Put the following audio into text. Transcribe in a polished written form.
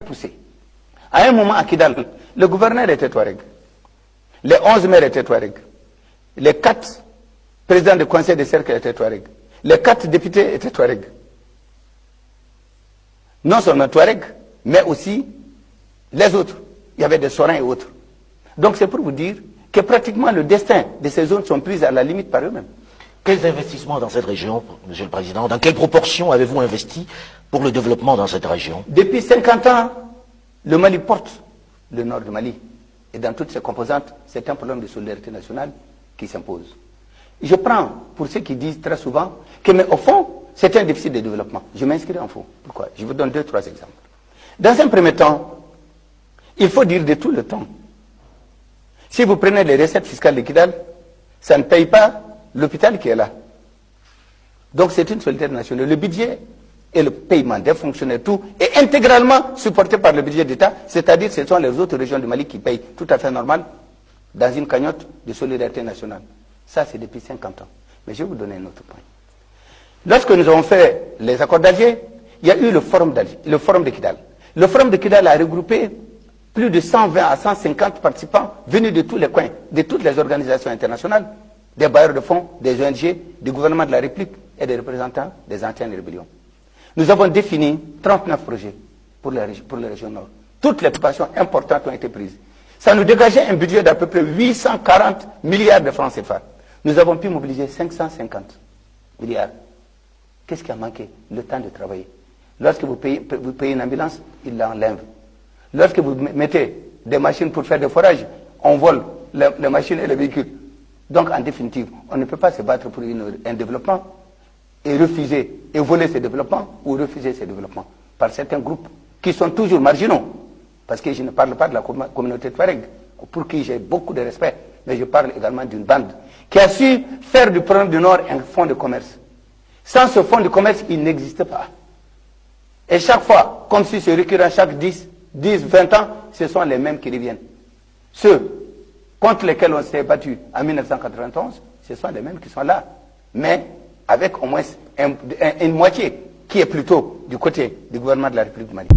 poussé. À un moment, à Kidal, le gouverneur était Touareg. Les 11 maires étaient Touareg. Les 4 présidents du conseil de cercle étaient Touareg. Les 4 députés étaient Touareg. Non seulement Touareg, mais aussi les autres. Il y avait des Sorins et autres. Donc c'est pour vous dire que pratiquement le destin de ces zones sont prises à la limite par eux-mêmes. Quels investissements dans cette région, Monsieur le Président? Dans quelle proportion avez-vous investi pour le développement dans cette région? Depuis 50 ans, le Mali porte le nord du Mali. Et dans toutes ses composantes, c'est un problème de solidarité nationale qui s'impose. Je prends pour ceux qui disent très souvent que, mais au fond, c'est un déficit de développement. Je m'inscris en faux. Pourquoi? Je vous donne 2-3 exemples. Dans un premier temps, il faut dire de tout le temps. Si vous prenez les recettes fiscales de Kidal, ça ne paye pas l'hôpital qui est là. Donc c'est une solidarité nationale. Le budget et le paiement des fonctionnaires, tout, est intégralement supporté par le budget d'État, c'est-à-dire que ce sont les autres régions du Mali qui payent, tout à fait normal, dans une cagnotte de solidarité nationale. Ça, c'est depuis 50 ans. Mais je vais vous donner un autre point. Lorsque nous avons fait les accords d'Alger, il y a eu le forum de Kidal. Le forum de Kidal a regroupé plus de 120 à 150 participants venus de tous les coins, de toutes les organisations internationales, des bailleurs de fonds, des ONG, du gouvernement de la République et des représentants des anciennes rébellions. Nous avons défini 39 projets pour les régions nord. Toutes les préoccupations importantes ont été prises. Ça nous dégageait un budget d'à peu près 840 milliards de francs CFA. Nous avons pu mobiliser 550 milliards. Qu'est-ce qui a manqué? Le temps de travailler. Lorsque vous payez une ambulance, il l'enlève. Lorsque vous mettez des machines pour faire des forages, on vole les machines et les véhicules. Donc, en définitive, on ne peut pas se battre pour un développement et refuser, et voler ce développement ou refuser ce développement par certains groupes qui sont toujours marginaux. Parce que je ne parle pas de la communauté Touareg, pour qui j'ai beaucoup de respect, mais je parle également d'une bande qui a su faire du problème du Nord un fonds de commerce. Sans ce fonds de commerce, il n'existe pas. Et chaque fois, comme si c'est récurrent chaque 10, 20 ans, ce sont les mêmes qui reviennent. Ceux contre lesquels on s'est battu en 1991, ce sont les mêmes qui sont là. Mais avec au moins une moitié qui est plutôt du côté du gouvernement de la République du Mali.